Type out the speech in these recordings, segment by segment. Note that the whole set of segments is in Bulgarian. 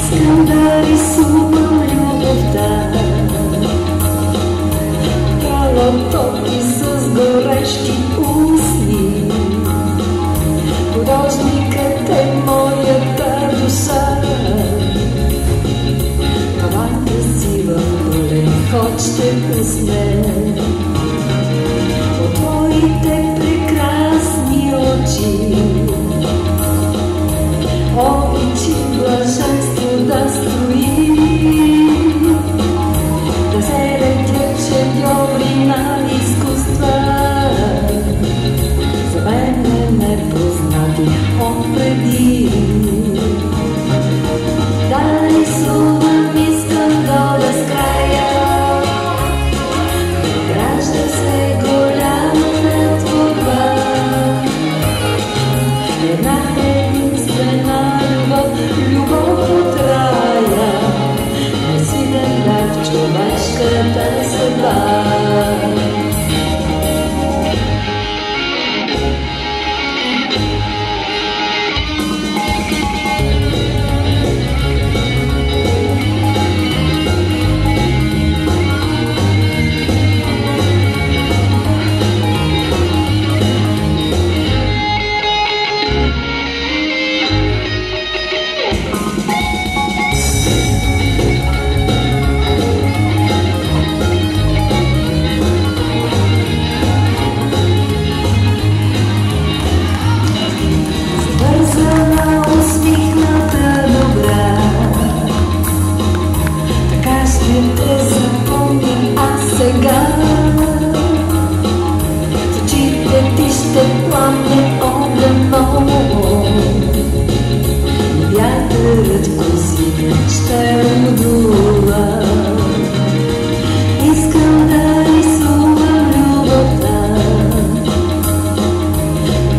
Искам да рисувам любовта, калатоки с горещи устни. Художникът е моята душа, таланта си в пълен ход ще пусне от твоите прекрасни очи. Обичи блаженство да строи, да се летят шедьоври на изкуства, за мен е непознати отпреди. Да рисувам, искам до безкрая, гражда се голяма творба, една единствена любов от рая, несилен дар в човешката съдба. Вятърът в косите ще родува. Искам да рисувам любовта,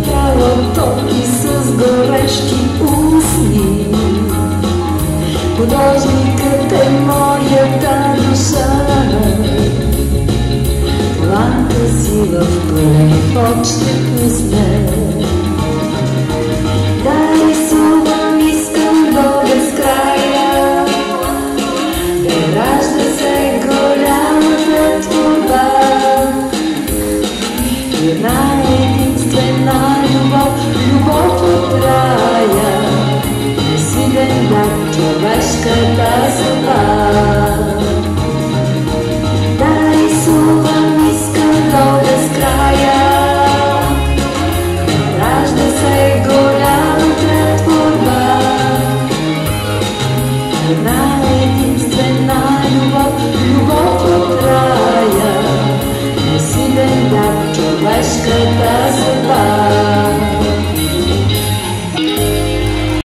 калатоки с горещи устни. Художникът е моята душа, таланта си в пълен ход ще пусне. Да рисувам, искам до безкрая, да ражда се голямата творба. Една единствена любов от рая, несилен дар човешката съдба. Да рисувам, искам до безкрая, ражда се голямата творба. Една единствена любов от рая, несилен дар човешката съдба.